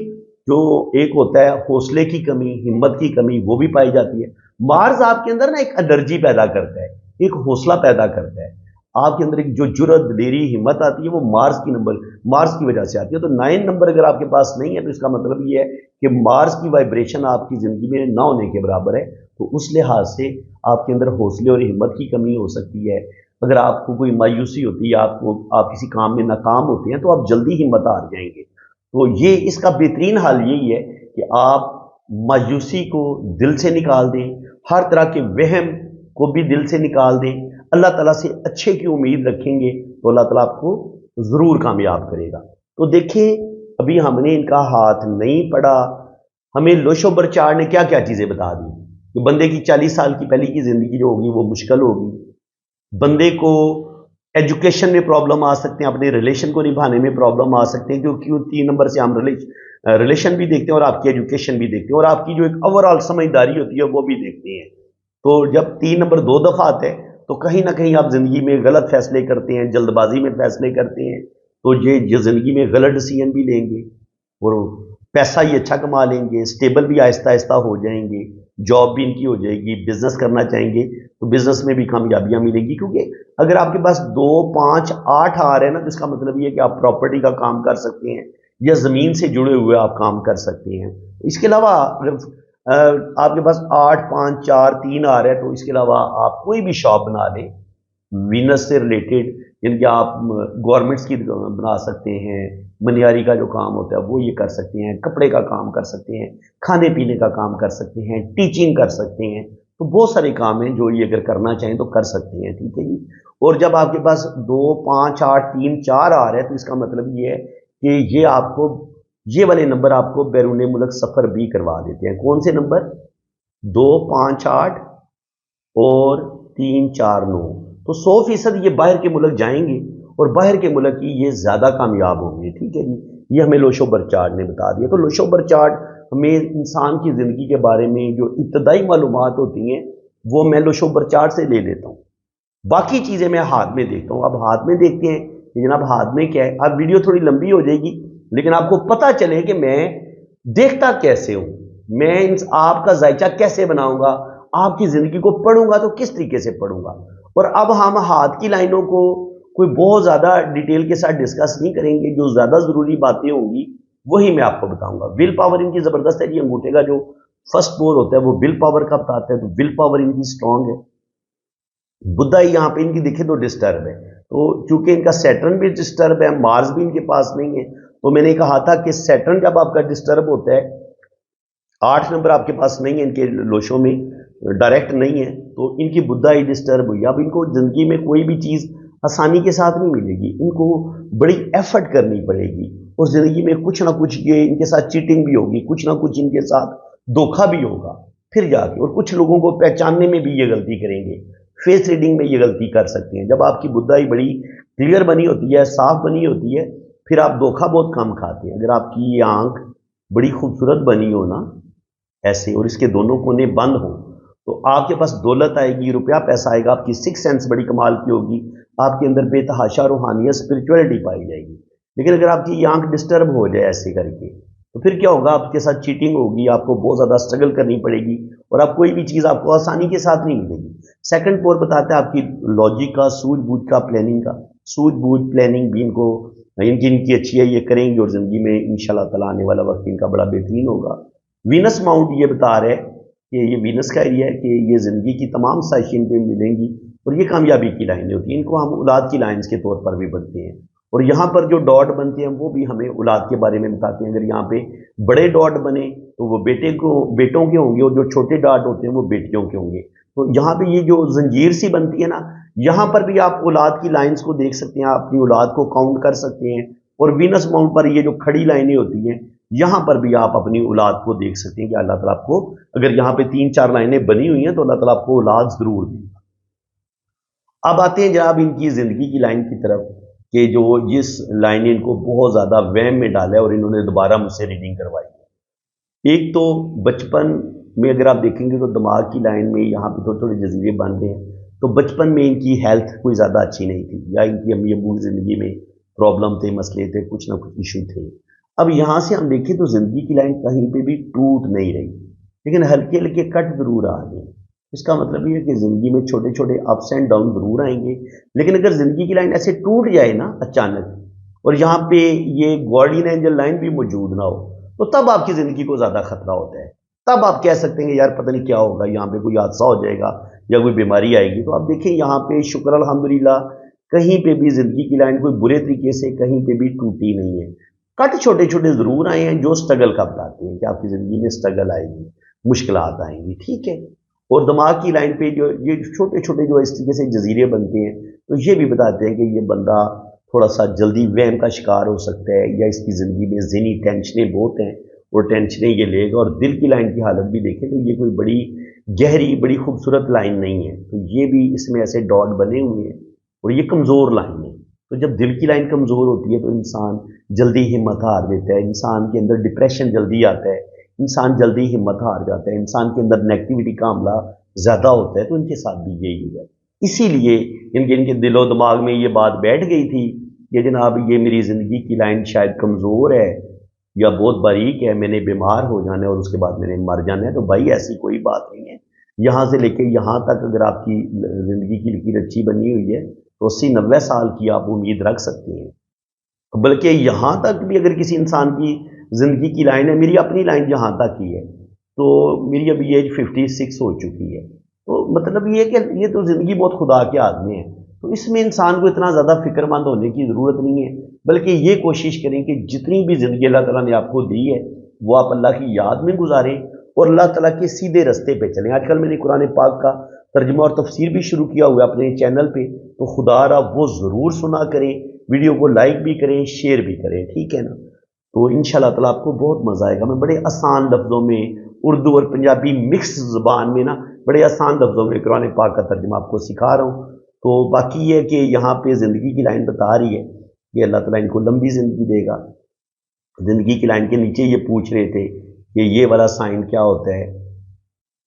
जो एक होता है हौसले की कमी, हिम्मत की कमी, वो भी पाई जाती है। मार्स आपके अंदर ना एक एनर्जी पैदा करता है, एक हौसला पैदा करता है, आपके अंदर एक जो जुर्रत, दिलेरी, हिम्मत आती है, वो मार्स की वजह से आती है। तो 9 नंबर अगर आपके पास नहीं है तो इसका मतलब ये है कि मार्स की वाइब्रेशन आपकी ज़िंदगी में ना होने के बराबर है। तो उस लिहाज से आपके अंदर हौसले और हिम्मत की कमी हो सकती है। अगर आपको कोई मायूसी होती है, आप किसी काम में नाकाम होते हैं, तो आप जल्दी हिम्मत हार जाएंगे। तो ये इसका बेहतरीन हाल यही है कि आप मायूसी को दिल से निकाल दें, हर तरह के वहम को भी दिल से निकाल दें, अल्लाह ताला से अच्छे की उम्मीद रखेंगे तो अल्लाह ताला आपको ज़रूर कामयाब करेगा। तो देखें, अभी हमने इनका हाथ नहीं पढ़ा, हमें लोशो बरचार ने क्या क्या चीज़ें बता दी कि बंदे की 40 साल की पहले की ज़िंदगी जो होगी वो मुश्किल होगी, बंदे को एजुकेशन में प्रॉब्लम आ सकते हैं, अपने रिलेशन को निभाने में प्रॉब्लम आ सकते हैं, क्योंकि 3 नंबर से हम रिलेशन भी देखते हैं और आपकी एजुकेशन भी देखते हैं और आपकी जो एक ओवरऑल समझदारी होती है वो भी देखते हैं। तो जब 3 नंबर 2 दफ़ा आता है तो कहीं ना कहीं आप ज़िंदगी में गलत फैसले करते हैं, जल्दबाजी में फैसले करते हैं, तो ये ज़िंदगी में गलत डिसीजन भी लेंगे और पैसा ही अच्छा कमा लेंगे, स्टेबल भी आहिस्ता आहिस्ता हो जाएंगे, जॉब भी इनकी हो जाएगी, बिजनेस करना चाहेंगे तो बिजनेस में भी कामयाबियां मिलेंगी। क्योंकि अगर आपके पास 2, 5, 8 आ रहे हैं ना, तो इसका मतलब ये है कि आप प्रॉपर्टी का काम कर सकते हैं या ज़मीन से जुड़े हुए आप काम कर सकते हैं। इसके अलावा अगर आपके पास 8, 5, 4, 3 आ रहा है तो इसके अलावा आप कोई भी शॉप बना लें वीनस से रिलेटेड, जिनके आप गवर्नमेंट्स की बना सकते हैं, मनियारी का जो काम होता है वो ये कर सकते हैं, कपड़े का काम कर सकते हैं, खाने पीने का काम कर सकते हैं, टीचिंग कर सकते हैं। तो बहुत सारे काम हैं जो ये अगर करना चाहें तो कर सकते हैं, ठीक है जी। और जब आपके पास 2, 5, 8, 3, 4 आ रहे हैं तो इसका मतलब ये है कि ये आपको ये वाले नंबर आपको बैरून मुल्क सफ़र भी करवा देते हैं। कौन से नंबर? 2, 5, 8 और 3, 4, 9। तो 100% ये बाहर के मुल्क जाएंगे और बाहर के मुल्क की ये ज़्यादा कामयाब होंगे, ठीक है जी। ये हमें लोशो बर्चार्ड ने बता दिया। तो लोशो बर्चार्ड हमें इंसान की ज़िंदगी के बारे में जो इब्तदाई मालूमात होती हैं वो मैं लोशो बर्चार्ड से ले लेता हूँ, बाकी चीज़ें मैं हाथ में देखता हूँ। अब हाथ में देखते हैं कि जनाब हाथ में क्या है। अब वीडियो थोड़ी लंबी हो जाएगी लेकिन आपको पता चले कि मैं देखता कैसे हूँ, मैं आपका जायचा कैसे बनाऊंगा, आपकी ज़िंदगी को पढ़ूंगा तो किस तरीके से पढ़ूंगा। और अब हम हाथ की लाइनों को कोई बहुत ज़्यादा डिटेल के साथ डिस्कस नहीं करेंगे, जो ज़्यादा ज़रूरी बातें होंगी वही मैं आपको बताऊंगा। विल पावर इनकी ज़बरदस्त है जी। अंगूठे का जो फर्स्ट पोर होता है वो विल पावर का बताता है, तो विल पावर इनकी स्ट्रांग है। बुधा यहाँ पे इनकी दिखे तो डिस्टर्ब है, तो चूंकि इनका सैटर्न भी डिस्टर्ब है, मार्स भी इनके पास नहीं है, तो मैंने कहा था कि सैटर्न जब आपका डिस्टर्ब होता है, 8 नंबर आपके पास नहीं है इनके लोशों में, डायरेक्ट नहीं है, तो इनकी बुधा ही डिस्टर्ब हुई। अब इनको जिंदगी में कोई भी चीज़ आसानी के साथ नहीं मिलेगी, इनको बड़ी एफर्ट करनी पड़ेगी और ज़िंदगी में कुछ ना कुछ ये इनके साथ चीटिंग भी होगी, कुछ ना कुछ इनके साथ धोखा भी होगा फिर जाके, और कुछ लोगों को पहचानने में भी ये गलती करेंगे, फेस रीडिंग में ये गलती कर सकते हैं। जब आपकी बुद्धाई बड़ी क्लियर बनी होती है, साफ बनी होती है, फिर आप धोखा बहुत कम खाते हैं। अगर आपकी ये आंख बड़ी खूबसूरत बनी हो ना ऐसे, और इसके दोनों कोने बंद हो, तो आपके पास दौलत आएगी, रुपया पैसा आएगा, आपकी सिक्स सेंस बड़ी कमाल की होगी, आपके अंदर बेतहाशा रूहानियत स्पिरिचुअलिटी पाई जाएगी। लेकिन अगर आपकी ये आंख डिस्टर्ब हो जाए ऐसे करके, तो फिर क्या होगा, आपके साथ चीटिंग होगी, आपको बहुत ज़्यादा स्ट्रगल करनी पड़ेगी और आप कोई भी चीज़ आपको आसानी के साथ नहीं मिलेगी। सेकंड पोर बताता है आपकी लॉजिक का, सूझबूझ का, प्लानिंग का। सूझबूझ प्लानिंग भी इनको इनकी अच्छी है, ये करेंगे और ज़िंदगी में इंशाल्लाह ताला आने वाला वक्त इनका बड़ा बेहतरीन होगा। वीनस माउंट ये बता रहे हैं कि ये वीनस का एरिया है कि ये ज़िंदगी की तमाम साइशिन पे मिलेंगी और ये कामयाबी की लाइनें होती हैं। इनको हम औलाद की लाइन्स के तौर पर भी पढ़ते हैं, और यहाँ पर जो डॉट बनते हैं वो भी हमें औलाद के बारे में बताते हैं। अगर यहाँ पे बड़े डॉट बने तो वो बेटों के होंगे, और जो छोटे डॉट होते हैं वो बेटियों के होंगे। तो यहाँ पे ये जो जंजीर सी बनती है ना, यहाँ पर भी आप औलाद की लाइन्स को देख सकते हैं, आप अपनी औलाद को काउंट कर सकते हैं। और वीनस माउंट पर ये जो खड़ी लाइनें होती हैं, यहाँ पर भी आप अपनी औलाद को देख सकते हैं कि अल्लाह ताला आपको, अगर यहाँ पे 3-4 लाइनें बनी हुई हैं तो अल्लाह ताला आपको औलाद जरूर देगा। अब आते हैं जनाब इनकी जिंदगी की लाइन की तरफ, कि जो जिस लाइन ने इनको बहुत ज़्यादा वहम में डाला है और इन्होंने दोबारा मुझसे रीडिंग करवाई है। एक तो बचपन में अगर आप देखेंगे तो दिमाग की लाइन में यहाँ पे थोड़े थोड़े जजीरे बन रहे हैं, तो बचपन में इनकी हेल्थ कोई ज़्यादा अच्छी नहीं थी, या इनकी अम्मी अबू की ज़िंदगी में प्रॉब्लम थे, मसले थे, कुछ ना कुछ इशू थे। अब यहाँ से हम देखें तो ज़िंदगी की लाइन कहीं पे भी टूट नहीं रही, लेकिन हल्के हल्के कट ज़रूर आ गए। इसका मतलब ये है कि ज़िंदगी में छोटे छोटे अप्स एंड डाउन ज़रूर आएंगे, लेकिन अगर ज़िंदगी की लाइन ऐसे टूट जाए ना अचानक, और यहाँ पे ये गार्डियन एंजल लाइन भी मौजूद ना हो, तो तब आपकी ज़िंदगी को ज़्यादा खतरा होता है। तब आप कह सकते हैं यार पता नहीं क्या होगा, यहाँ पे कोई हादसा हो जाएगा या कोई बीमारी आएगी। तो आप देखें यहाँ पे शुक्र अल्हम्दुलिल्लाह, कहीं पे भी ज़िंदगी की लाइन कोई बुरे तरीके से कहीं पे भी टूटी नहीं है। कट छोटे छोटे ज़रूर आए हैं जो स्ट्रगल का बताते हैं कि आपकी ज़िंदगी में स्ट्रगल आएगी, मुश्किलात आएंगी, ठीक है। और दिमाग की लाइन पे जो ये छोटे छोटे जो इस तरीके से जजीरे बनते हैं, तो ये भी बताते हैं कि ये बंदा थोड़ा सा जल्दी वहम का शिकार हो सकता है, या इसकी ज़िंदगी में ज़हनी टेंशनें बहुत हैं और टेंशनें ये लेगा। और दिल की लाइन की हालत भी देखें तो ये कोई बड़ी गहरी बड़ी खूबसूरत लाइन नहीं है, तो ये भी इसमें ऐसे डॉट बने हुए हैं और ये कमज़ोर लाइन है। तो जब दिल की लाइन कमज़ोर होती है तो इंसान जल्दी हिम्मत हार देता है, इंसान के अंदर डिप्रेशन जल्दी आता है, इंसान जल्दी हिम्मत हार जाता है, इंसान के अंदर नेगेटिविटी का हमला ज़्यादा होता है, तो इनके साथ भी यही हुआ है। इसीलिए इनके दिलो दिमाग में ये बात बैठ गई थी कि जनाब ये मेरी ज़िंदगी की लाइन शायद कमज़ोर है या बहुत बारीक है, मैंने बीमार हो जाना है और उसके बाद मैंने मर जाना है। तो भाई ऐसी कोई बात नहीं है। यहाँ से लेके यहाँ तक अगर आपकी ज़िंदगी की लकीर अच्छी बनी हुई है तो 80-90 साल की आप उम्मीद रख सकते हैं। बल्कि यहाँ तक भी अगर किसी इंसान की ज़िंदगी की लाइन है, मेरी अपनी लाइन यहाँ तक की है, तो मेरी अभी एज 56 हो चुकी है। तो मतलब ये कि ये तो ज़िंदगी बहुत खुदा के हाथ में है, तो इसमें इंसान को इतना ज़्यादा फिक्रमंद होने की ज़रूरत नहीं है। बल्कि ये कोशिश करें कि जितनी भी ज़िंदगी अल्लाह ताला ने आपको दी है वो आप अल्लाह की याद में गुजारें और अल्लाह ताला के सीधे रास्ते पे चलें। आजकल मैंने कुरान पाक का तर्जुमा और तफसीर भी शुरू किया हुआ है अपने चैनल पे, तो खुदा रहा वो ज़रूर सुना करें, वीडियो को लाइक भी करें, शेयर भी करें, ठीक है ना। तो इंशाल्लाह ताला आपको बहुत मज़ा आएगा। मैं बड़े आसान लफ्ज़ों में उर्दू और पंजाबी मिक्स ज़बान में ना बड़े आसान लफ्ज़ों में कुरान पाक का तर्जुमा आपको सिखा रहा हूँ। तो बाकी ये कि यहाँ पे ज़िंदगी की लाइन बता रही है कि अल्लाह ताला इनको लंबी ज़िंदगी देगा। ज़िंदगी की लाइन के नीचे ये पूछ रहे थे कि ये वाला साइन क्या होता है,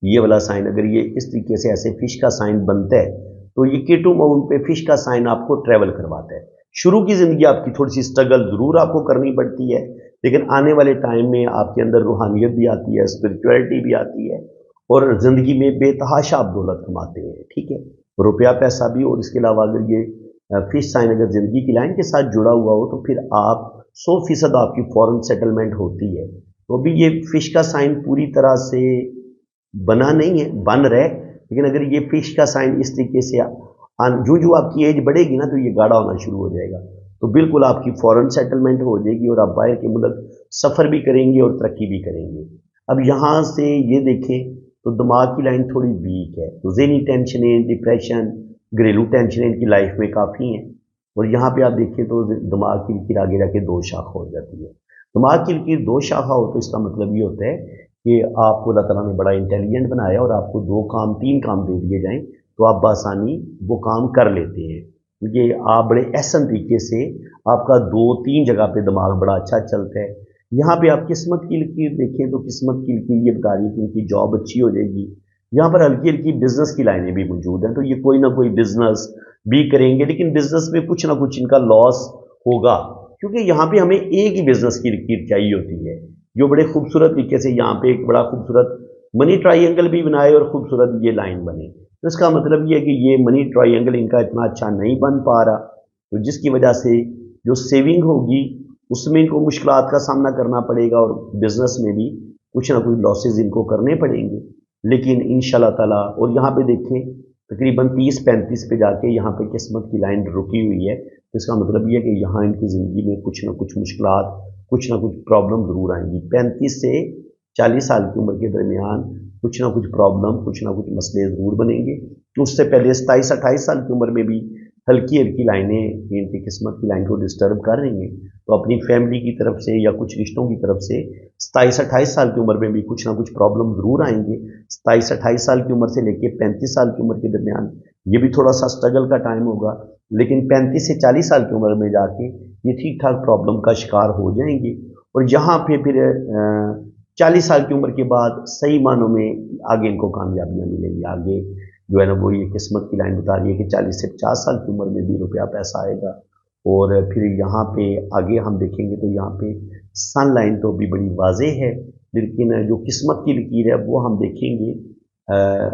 ये वाला साइन अगर ये इस तरीके से ऐसे फिश का साइन बनता है तो ये केटू माउंट पे फिश का साइन आपको ट्रेवल करवाता है। शुरू की ज़िंदगी आपकी थोड़ी सी स्ट्रगल ज़रूर आपको करनी पड़ती है, लेकिन आने वाले टाइम में आपके अंदर रूहानियत भी आती है, स्पिरिचुअलिटी भी आती है और ज़िंदगी में बेतहाशा आप दौलत कमाते हैं, ठीक है, रुपया पैसा भी। और इसके अलावा अगर ये फिश साइन अगर ज़िंदगी की लाइन के साथ जुड़ा हुआ हो तो फिर आप 100% आपकी फॉरेन सेटलमेंट होती है। तो अभी ये फिश का साइन पूरी तरह से बना नहीं है, बन रहा है, लेकिन अगर ये फिश का साइन इस तरीके से जो जो आपकी एज बढ़ेगी ना तो ये गाढ़ा होना शुरू हो जाएगा, तो बिल्कुल आपकी फॉरेन सेटलमेंट हो जाएगी और आप बाहर के मुल्क सफ़र भी करेंगे और तरक्की भी करेंगे। अब यहाँ से ये देखें तो दिमाग की लाइन थोड़ी वीक है, तो ज़हनी टेंशनें, डिप्रेशन, घरेलू टेंशनें इनकी लाइफ में काफ़ी हैं। और यहाँ पे आप देखें तो दिमाग की लकीर आगे जाके 2 शाखा हो जाती है। दिमाग की लकीर 2 शाखा हो तो इसका मतलब ये होता है कि आपको अल्लाह ताला ने बड़ा इंटेलिजेंट बनाया और आपको 2 काम 3 काम दे दिए जाएं तो आप बआसानी वो काम कर लेते हैं, क्योंकि आप बड़े एहसन तरीके से आपका 2-3 जगह पे दिमाग बड़ा अच्छा चलता है। यहाँ पे आप किस्मत की लकीर देखें तो किस्मत की लकीर ये बता रही है कि उनकी जॉब अच्छी हो जाएगी। यहाँ पर हल्की हल्की बिजनेस की लाइनें भी मौजूद हैं, तो ये कोई ना कोई बिजनेस भी करेंगे, लेकिन बिजनेस में कुछ ना कुछ इनका लॉस होगा, क्योंकि यहाँ पे हमें एक ही बिजनेस की लकीर चाहिए होती है जो बड़े खूबसूरत तरीके से यहाँ पे एक बड़ा खूबसूरत मनी ट्राइंगल भी बनाए और खूबसूरत ये लाइन बने। तो इसका मतलब ये है कि ये मनी ट्राइंगल इनका इतना अच्छा नहीं बन पा रहा, तो जिसकी वजह से जो सेविंग होगी उसमें इनको मुश्किलात का सामना करना पड़ेगा और बिजनेस में भी कुछ ना कुछ लॉसेज इनको करने पड़ेंगे। लेकिन इंशाल्लाह ताला, और यहाँ पे देखें तकरीबन 30-35 पे जाके यहाँ पे किस्मत की लाइन रुकी हुई है, तो इसका मतलब ये है कि यहाँ इनकी ज़िंदगी में कुछ ना कुछ मुश्किलात, कुछ ना कुछ प्रॉब्लम ज़रूर आएंगी। 35 से 40 साल की उम्र के दरमियान कुछ ना कुछ प्रॉब्लम, कुछ ना कुछ मसले ज़रूर बनेंगे। उससे पहले 27-28 साल की उम्र में भी हल्की हल्की लाइनें इनकी किस्मत की लाइन को डिस्टर्ब कर रही हैं, तो अपनी फैमिली की तरफ से या कुछ रिश्तों की तरफ से 27-28 साल की उम्र में भी कुछ ना कुछ प्रॉब्लम ज़रूर आएंगे। 27-28 साल की उम्र से लेकर 35 साल की उम्र के दरमियान ये भी थोड़ा सा स्ट्रगल का टाइम होगा, लेकिन 35 से 40 साल की उम्र में जाके ये ठीक ठाक प्रॉब्लम का शिकार हो जाएंगे। और यहाँ पे फिर 40 साल की उम्र के बाद सही मानों में आगे इनको कामयाबियाँ मिलेंगी। आगे जो है ना वो ये किस्मत की लाइन बता रही है कि 40 से 50 साल की उम्र में भी रुपया पैसा आएगा। और फिर यहाँ पे आगे हम देखेंगे तो यहाँ पे सन लाइन तो अभी बड़ी वाज़ेह है, लेकिन जो किस्मत की लकीर है वो हम देखेंगे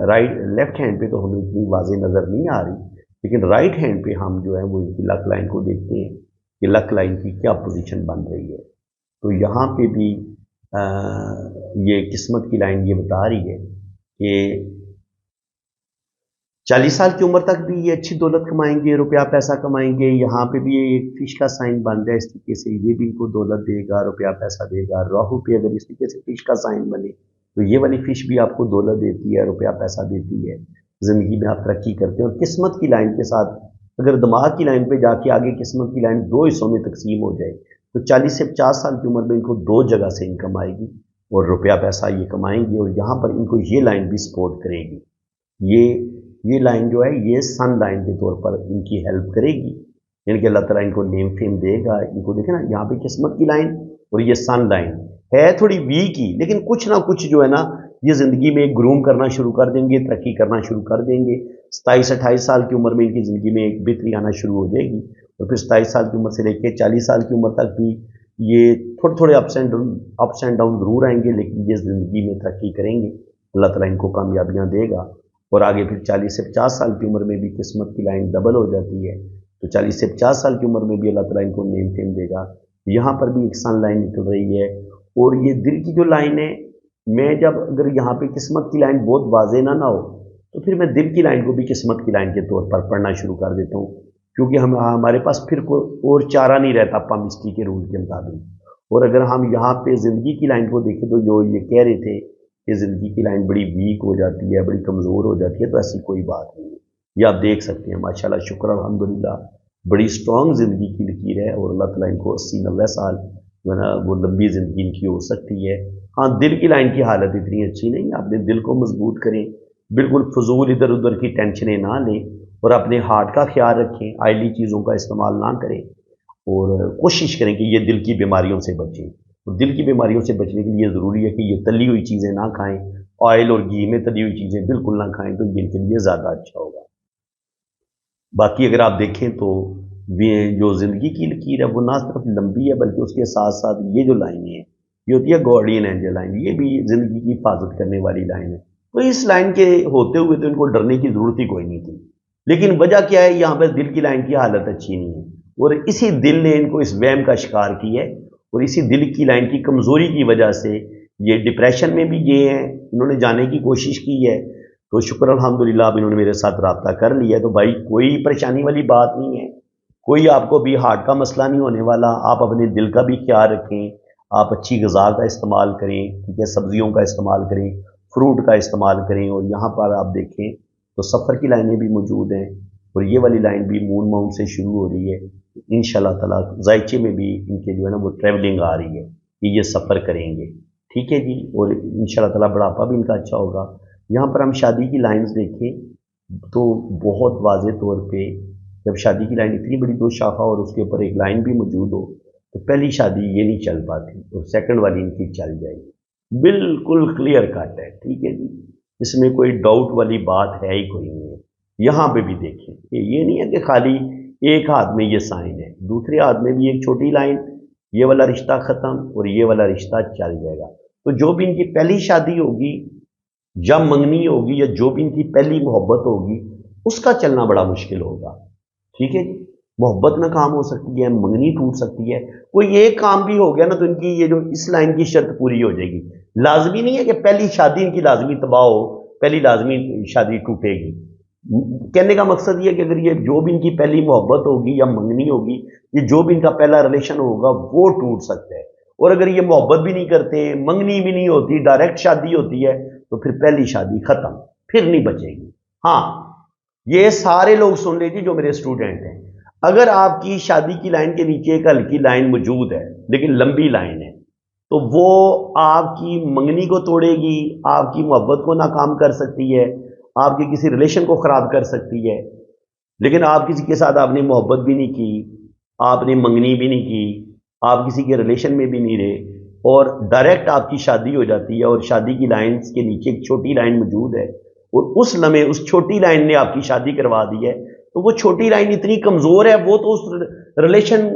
राइट लेफ्ट हैंड पे तो हमें इतनी वाज़ेह नज़र नहीं आ रही, लेकिन राइट हैंड पे हम जो है वो इनकी लक लाइन को देखते हैं कि लक लाइन की क्या पोजीशन बन रही है। तो यहाँ पे भी ये किस्मत की लाइन ये बता रही है कि 40 साल की उम्र तक भी ये अच्छी दौलत कमाएंगे, रुपया पैसा कमाएंगे। यहाँ पे भी ये एक फिश का साइन बन रहा है, इस तरीके से ये भी इनको दौलत देगा, रुपया पैसा देगा। राहु पे अगर इस तरीके से फिश का साइन बने तो ये वाली फिश भी आपको दौलत देती है, रुपया पैसा देती है, ज़िंदगी में आप तरक्की करते हैं। और किस्मत की लाइन के साथ अगर दिमाग की लाइन पे जाके आगे किस्मत की लाइन 2 हिस्सों में तकसीम हो जाए तो 40 से 50 साल की उम्र में इनको 2 जगह से इनकम आएगी और रुपया पैसा ये कमाएंगे, और यहाँ पर इनको ये लाइन भी सपोर्ट करेगी। ये लाइन जो है ये सन लाइन के तौर पर इनकी हेल्प करेगी, यानी कि अल्लाह ताला इनको नेम फेम देगा। इनको देखें ना यहाँ पे किस्मत की लाइन और ये सन लाइन है थोड़ी वीक ही, लेकिन कुछ ना कुछ जो है ना یہ زندگی میں گروم کرنا شروع کر دیں گے، ترقی کرنا شروع کر دیں گے. 27-28 سال کی عمر میں ان کی زندگی میں ایک بہتری آنا شروع ہو جائے گی، اور پھر 27 سال کی عمر سے لے کے 40 سال کی عمر تک بھی یہ تھوڑے تھوڑے اپس اینڈ ڈاؤن ضرور آئیں گے، لیکن یہ زندگی میں ترقی کریں گے. اللہ تعالیٰ ان کو کامیابیاں دے گا. اور آگے پھر 40 سے 50 سال کی عمر میں بھی قسمت کی لائن ڈبل ہو جاتی ہے، تو 40 سے 50 سال کی عمر میں بھی اللہ تعالیٰ ان کو نیم فیم دے گا. یہاں پر بھی ایک سن لائن نکل رہی ہے. اور یہ دل کی جو لائن ہے، میں جب اگر یہاں پہ قسمت کی لائن بہت واضح نہ ہو تو پھر میں دل کی لائن کو بھی قسمت کی لائن کے طور پر پڑھنا شروع کر دیتا ہوں، کیونکہ ہمارے پاس پھر کوئی اور چارہ نہیں رہتا پامسٹری کے رول کے مطابق. اور اگر ہم یہاں پہ زندگی کی لائن کو دیکھیں تو جو یہ کہہ رہے تھے کہ زندگی کی لائن بڑی ویک ہو جاتی ہے، بڑی کمزور ہو جاتی ہے، تو ایسی کوئی بات نہیں ہے. یہ آپ دیکھ سکتے ہیں ماشاءاللہ شکر الحمدللہ بڑی اسٹرانگ زندگی کی لکیر ہے، اور اللہ تعالیٰ ان کو 80-90 سال جو ہے نا وہ لمبی زندگی ان کی ہو سکتی ہے. ہاں دل کی لائن کی حالت اتنی اچھی نہیں. اپنے دل کو مضبوط کریں، بالکل فضول ادھر ادھر کی ٹینشنیں نہ لیں، اور اپنے ہارٹ کا خیال رکھیں، آئلی چیزوں کا استعمال نہ کریں، اور کوشش کریں کہ یہ دل کی بیماریوں سے بچیں. اور دل کی بیماریوں سے بچنے کے لیے ضروری ہے کہ یہ تلی ہوئی چیزیں نہ کھائیں، آئل اور گھی میں تلی ہوئی چیزیں بالکل نہ کھائیں، تو یہ کے لیے زیادہ اچھا ہوگا. باقی اگر آپ دیکھیں تو جو زندگی کی لکیر ہے وہ نہ صرف لمبی ہے بلکہ اس کے ساتھ ساتھ یہ جو لائنیں ہیں یہ ہوتی ہے گارڈین اینجل لائن، یہ بھی زندگی کی حفاظت کرنے والی لائن ہے. تو اس لائن کے ہوتے ہوئے تو ان کو ڈرنے کی ضرورت ہی کوئی نہیں تھی. لیکن وجہ کیا ہے، یہاں پہ دل کی لائن کی حالت اچھی نہیں ہے، اور اسی دل نے ان کو اس وہم کا شکار کی ہے، اور اسی دل کی لائن کی کمزوری کی وجہ سے یہ ڈپریشن میں بھی گئے ہیں. انہوں نے جانے کی کوشش کی ہے، تو شکر الحمدللہ اب انہوں نے میرے ساتھ رابطہ کر لیا ہے. تو بھائی کوئی پریشانی والی بات نہیں ہے، کوئی آپ کو بھی ہارٹ کا مسئلہ نہیں ہونے والا. آپ اپنے دل کا بھی خیال رکھیں، آپ اچھی غذا کا استعمال کریں، ٹھیک ہے، سبزیوں کا استعمال کریں، فروٹ کا استعمال کریں. اور یہاں پر آپ دیکھیں تو سفر کی لائنیں بھی موجود ہیں، اور یہ والی لائن بھی مون ماؤنٹ سے شروع ہو رہی ہے. انشاءاللہ تعالیٰ ذائچے میں بھی ان کے جو ہے نا وہ ٹریولنگ آ رہی ہے کہ یہ سفر کریں گے، ٹھیک ہے جی. اور انشاءاللہ تعالیٰ بڑھاپا بھی ان کا اچھا ہوگا. یہاں پر ہم شادی کی لائنز دیکھیں تو بہت واضح طور پہ جب شادی کی لائن اتنی بڑی دو شاخہ اور اس کے اوپر ایک لائن بھی موجود ہو تو پہلی شادی یہ نہیں چل پاتی، اور سیکنڈ والی ان کی چل جائے گی. بالکل کلیئر کٹ ہے، ٹھیک ہے جی، اس میں کوئی ڈاؤٹ والی بات ہے ہی کوئی نہیں ہے. یہاں پہ بھی دیکھیں کہ یہ نہیں ہے کہ خالی ایک ہاتھ میں یہ سائن ہے، دوسرے ہاتھ میں بھی ایک چھوٹی لائن، یہ والا رشتہ ختم اور یہ والا رشتہ چل جائے گا. تو جو بھی ان کی پہلی شادی ہوگی یا منگنی ہوگی یا جو بھی ان کی پہلی محبت ہوگی اس کا چلنا بڑا مشکل ہوگا، ٹھیک ہے جی. محبت ناکام ہو سکتی ہے، منگنی ٹوٹ سکتی ہے، کوئی ایک کام بھی ہو گیا نا تو ان کی یہ جو اس لائن کی شرط پوری ہو جائے گی. لازمی نہیں ہے کہ پہلی شادی ان کی لازمی تباہ ہو، پہلی لازمی شادی ٹوٹے گی. کہنے کا مقصد یہ کہ اگر یہ جو بھی ان کی پہلی محبت ہوگی یا منگنی ہوگی، یہ جو بھی ان کا پہلا ریلیشن ہوگا وہ ٹوٹ سکتا ہے. اور اگر یہ محبت بھی نہیں کرتے، منگنی بھی نہیں ہوتی، ڈائریکٹ شادی ہوتی ہے تو پھر پہلی شادی ختم، پھر نہیں بچے گی. ہاں یہ سارے لوگ سن لیجیے جو میرے اسٹوڈنٹ ہیں، اگر آپ کی شادی کی لائن کے نیچے ایک ہلکی لائن موجود ہے لیکن لمبی لائن ہے تو وہ آپ کی منگنی کو توڑے گی، آپ کی محبت کو ناکام کر سکتی ہے، آپ کے کسی ریلیشن کو خراب کر سکتی ہے. لیکن آپ کسی کے ساتھ آپ نے محبت بھی نہیں کی، آپ نے منگنی بھی نہیں کی، آپ کسی کے ریلیشن میں بھی نہیں رہے، اور ڈائریکٹ آپ کی شادی ہو جاتی ہے، اور شادی کی لائنز کے نیچے ایک چھوٹی لائن موجود ہے، اور اس لمحے اس چھوٹی لائن نے آپ کی شادی کروا دی ہے، تو وہ چھوٹی لائن اتنی کمزور ہے، وہ تو اس ریلیشن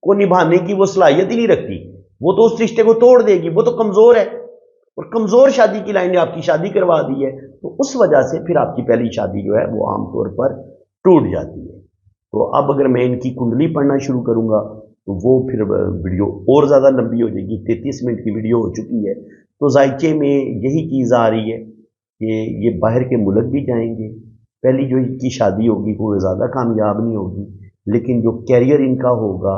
کو نبھانے کی وہ صلاحیت ہی نہیں رکھتی، وہ تو اس رشتے کو توڑ دے گی، وہ تو کمزور ہے. اور کمزور شادی کی لائن نے آپ کی شادی کروا دی ہے، تو اس وجہ سے پھر آپ کی پہلی شادی جو ہے وہ عام طور پر ٹوٹ جاتی ہے. تو اب اگر میں ان کی کنڈلی پڑھنا شروع کروں گا تو وہ پھر ویڈیو اور زیادہ لمبی ہو جائے گی، 33 منٹ کی ویڈیو ہو چکی ہے. تو ذائچے میں یہی چیز آ رہی ہے کہ یہ باہر کے ملک بھی جائیں گے، پہلی جو ان کی شادی ہوگی وہ زیادہ کامیاب نہیں ہوگی، لیکن جو کیریئر ان کا ہوگا،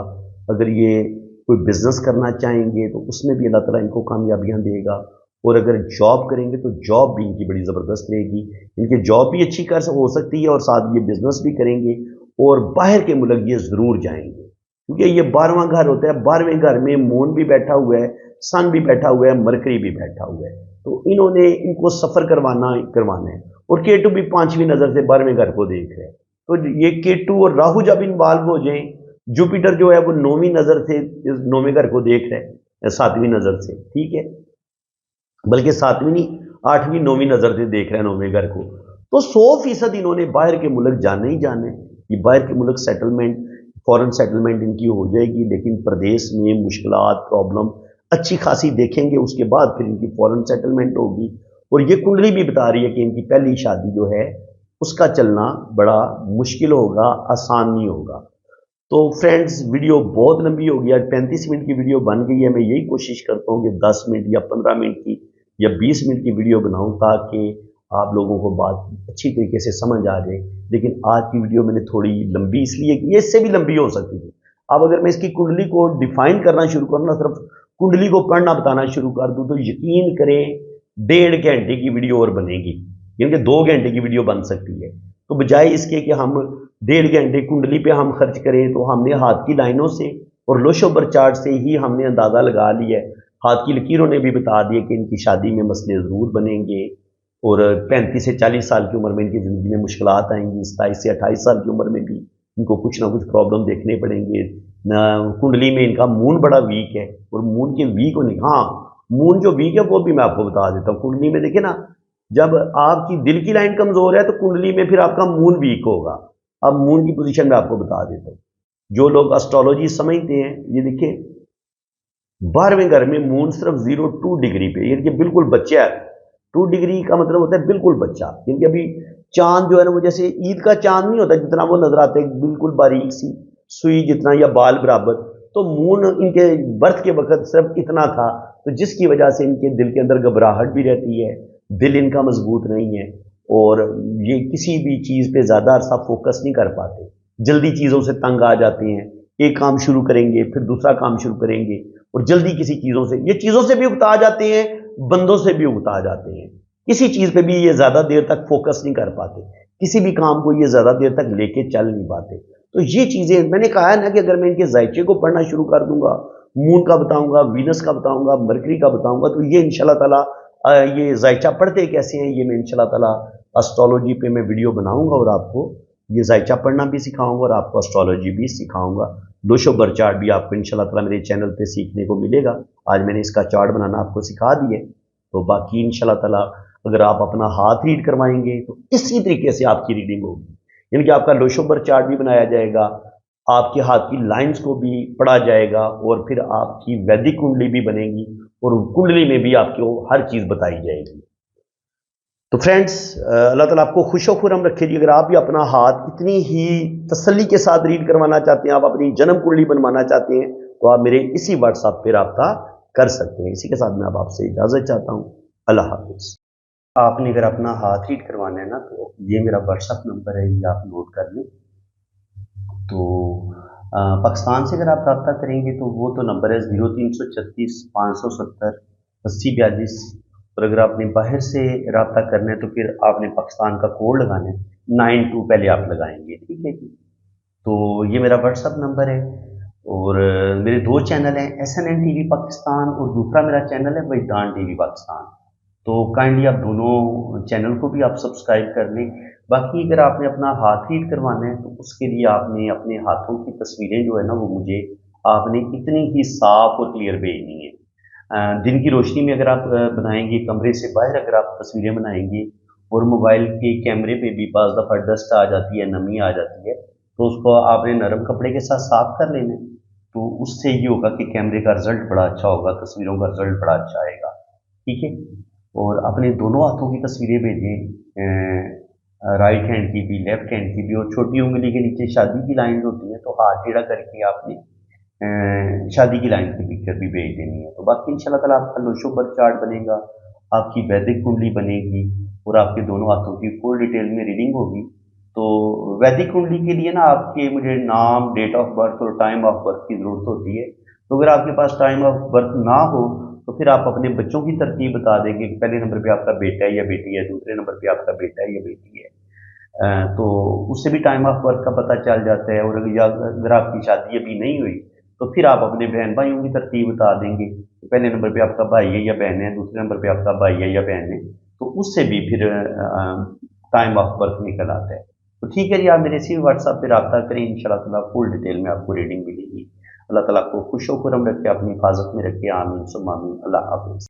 اگر یہ کوئی بزنس کرنا چاہیں گے تو اس میں بھی اللہ تعالیٰ ان کو کامیابیاں دے گا. اور اگر جاب کریں گے تو جاب بھی ان کی بڑی زبردست رہے گی، ان کی جاب بھی اچھی ہو سکتی ہے، اور ساتھ یہ بزنس بھی کریں گے، اور باہر کے ملک یہ ضرور جائیں گے، کیونکہ یہ 12واں گھر ہوتا ہے. 12ویں گھر میں مون بھی بیٹھا ہوا ہے، سن بھی بیٹھا ہوا ہے، مرکری بھی بیٹھا ہوا ہے، تو انہوں نے ان کو سفر کروانا ہے. اور کیٹو بھی 5ویں نظر سے 12ویں گھر کو دیکھ رہے ہیں، تو یہ کیٹو اور راہو جب انوالو ہو جائیں، جوپیٹر جو ہے وہ 9ویں نظر سے 9ویں گھر کو دیکھ رہے ہیں، 7ویں نظر سے، ٹھیک ہے، بلکہ 7ویں نہیں 8वीं 9वीं नज़र से देख रहे हैं 9वें घर को। तो 100% इन्होंने बाहर के मुल्क जाने ही जाने कि बाहर के मुल्क सेटलमेंट, फॉरेन सेटलमेंट इनकी हो जाएगी, लेकिन प्रदेश में मुश्किलात, प्रॉब्लम अच्छी खासी देखेंगे, उसके बाद फिर इनकी फॉरेन सेटलमेंट होगी। और ये कुंडली भी बता रही है कि इनकी पहली शादी जो है उसका चलना बड़ा मुश्किल होगा, आसान नहीं होगा। तो फ्रेंड्स, वीडियो बहुत लंबी हो गई, आज 35 मिनट की वीडियो बन गई है। मैं यही कोशिश करता हूँ कि 10 मिनट या 15 मिनट की या 20 मिनट की वीडियो बनाऊँ ताकि आप लोगों को बात अच्छी तरीके से समझ आ जाए। लेकिन आज की वीडियो मैंने थोड़ी लंबी इसलिए की, ये इससे भी लंबी हो सकती थी। अब अगर मैं इसकी कुंडली को डिफाइन करना शुरू करूँ ना, सिर्फ कुंडली को पढ़ना बताना शुरू कर दूँ, तो यकीन करें 1.5 घंटे की वीडियो और बनेगी, क्योंकि 2 घंटे की वीडियो बन सकती है। तो बजाय इसके कि हम 1.5 घंटे कुंडली पे हम खर्च करें, तो हमने हाथ की लाइनों से और लोशोबर चार्ट से ही हमने अंदाज़ा लगा लिया है। हाथ की लकीरों ने भी बता दिया कि इनकी शादी में मसले ज़रूर बनेंगे और 35 से 40 साल की उम्र में इनकी ज़िंदगी में मुश्किलात आएंगी। 27 से 28 साल की उम्र में भी इनको कुछ ना कुछ प्रॉब्लम देखने पड़ेंगे। कुंडली में इनका मून बड़ा वीक है, और मून के वीक होने, हाँ, मून जो वीक है वो भी मैं आपको बता देता हूँ। कुंडली में देखिए ना, जब आपकी दिल की लाइन कमज़ोर है तो कुंडली में फिर आपका मून वीक होगा। अब मून की पोजीशन मैं आपको बता देता हूँ। जो लोग एस्ट्रोलॉजी समझते हैं, ये देखिए 12वें घर में मून सिर्फ 0-2 डिग्री पे, यानी कि बिल्कुल बच्चा है। 2 डिग्री का मतलब होता है बिल्कुल बच्चा, क्योंकि अभी चांद जो है ना, वो जैसे ईद का चांद नहीं होता जितना वो नजर आता है, बिल्कुल बारीक सी सुई जितना या बाल बराबर। तो मून इनके बर्थ के वक्त सिर्फ इतना था, तो जिसकी वजह से इनके दिल के अंदर घबराहट भी रहती है, दिल इनका मजबूत नहीं है, और ये किसी भी चीज़ पे ज़्यादा अरसा फोकस नहीं कर पाते, जल्दी चीज़ों से तंग आ जाते हैं। एक काम शुरू करेंगे, फिर दूसरा काम शुरू करेंगे, और जल्दी किसी चीज़ों से, ये चीज़ों से भी उगता जाते हैं, बंदों से भी उगता जाते हैं। किसी चीज़ पे भी ये ज़्यादा देर तक फोकस नहीं कर पाते, किसी भी काम को ये ज़्यादा देर तक लेके चल नहीं पाते। तो ये चीज़ें मैंने कहा है ना कि अगर मैं इनके जायचे को पढ़ना शुरू कर दूंगा, मून का बताऊंगा, वीनस का बताऊंगा, मरकरी का बताऊंगा, तो ये इंशाल्लाह ताला ये जायचा पढ़ते कैसे हैं ये मैं इंशाल्लाह ताला एस्ट्रोलॉजी पे मैं वीडियो बनाऊंगा, और आपको ये जायचा पढ़ना भी सिखाऊंगा और आपको एस्ट्रोलॉजी भी सिखाऊंगा। दोशोबर चार्ट भी आपको इंशाल्लाह ताला मेरे चैनल पे सीखने को मिलेगा। आज मैंने इसका चार्ट बनाना आपको सिखा दिए, तो बाकी इंशाल्लाह ताला अगर आप अपना हाथ रीड करवाएंगे तो इसी तरीके से आपकी रीडिंग होगी, यानी कि आपका लोशोबर चार्ट भी बनाया जाएगा, आपके हाथ की लाइंस को भी पढ़ा जाएगा, और फिर आपकी वैदिक कुंडली भी बनेगी, और कुंडली में भी आपको हर चीज़ बताई जाएगी। तो फ्रेंड्स, अल्लाह ताला आपको खुशो खुरम रखे जी। अगर आप भी अपना हाथ इतनी ही तसल्ली के साथ रीड करवाना चाहते हैं, आप अपनी जन्म कुंडली बनवाना चाहते हैं, तो आप मेरे इसी व्हाट्सएप पे रब्ता कर सकते हैं। इसी के साथ मैं अब आपसे इजाज़त चाहता हूँ। अल्लाह हाफिज़। आपने अगर अपना हाथ रीड करवाना है ना, तो ये मेरा व्हाट्सएप नंबर है, ये आप नोट कर लें। तो पाकिस्तान से अगर आप रब्ता करेंगे तो वो तो नंबर है 0336 570 8042, और अगर आपने बाहर से रब्ता करना है तो फिर आपने पाकिस्तान का कोड लगाना है, 92 पहले आप लगाएंगे, ठीक है जी। तो ये मेरा व्हाट्सएप नंबर है, और मेरे 2 चैनल हैं, SNN TV पाकिस्तान, और दूसरा मेरा चैनल है वजदान TV पाकिस्तान। तो काइंडली आप दोनों चैनल को भी आप सब्सक्राइब कर लें। बाकी अगर आपने अपना हाथ रीड करवाना है तो उसके लिए आपने अपने हाथों की तस्वीरें जो है ना, वो मुझे आपने इतनी ही साफ और क्लियर भेजनी है। दिन की रोशनी में अगर आप बनाएंगे, कमरे से बाहर अगर आप तस्वीरें बनाएंगे, और मोबाइल के कैमरे पे भी बाज़ दफ़ा डस्ट आ जाती है, नमी आ जाती है, तो उसको आपने नरम कपड़े के साथ साफ कर लेना है। तो उससे ये होगा कि कैमरे का रिजल्ट बड़ा अच्छा होगा, तस्वीरों का रिजल्ट बड़ा अच्छा आएगा, ठीक है। और अपने दोनों हाथों की तस्वीरें भेजें, राइट हैंड की भी, लेफ्ट हैंड की भी, और छोटी उंगली के नीचे शादी की लाइन होती है, तो हाथ टेढ़ा करके आपने शादी की लाइन की पिक्चर भी भेज देनी है। तो बाकी इंशाल्लाह ताला आपका लोशोबर चार्ट बनेगा, आपकी वैदिक कुंडली बनेगी, और आपके दोनों हाथों की फुल डिटेल में रीडिंग होगी। तो वैदिक कुंडली के लिए ना आपके मुझे नाम, डेट ऑफ बर्थ और टाइम ऑफ बर्थ की ज़रूरत होती है। तो अगर आपके पास टाइम ऑफ बर्थ ना हो तो फिर आप अपने बच्चों की तरतीब बता देंगे कि पहले नंबर पे आपका बेटा है या बेटी है, दूसरे नंबर पे आपका बेटा है या बेटी है। तो उससे भी टाइम ऑफ बर्थ का पता चल जाता है। और अगर आपकी शादी अभी नहीं हुई तो फिर आप अपने बहन भाइयों की तरतीब बता देंगे, तो पहले नंबर पे आपका भाई है या बहन है, दूसरे नंबर पे आपका भाई है या बहन है, तो उससे भी फिर टाइम ऑफ बर्थ निकल आता है। तो ठीक है जी, आप मेरे इसी व्हाट्सएप पे रब्ता करें, इंशाल्लाह ताला फुल डिटेल में आपको रीडिंग मिलेगी। अल्लाह ताला आपको खुशो खुरम रखे, अपनी हिफाजत में रखे, आमीन सुम्मा आमीन। अल्लाह हाफ़िज़।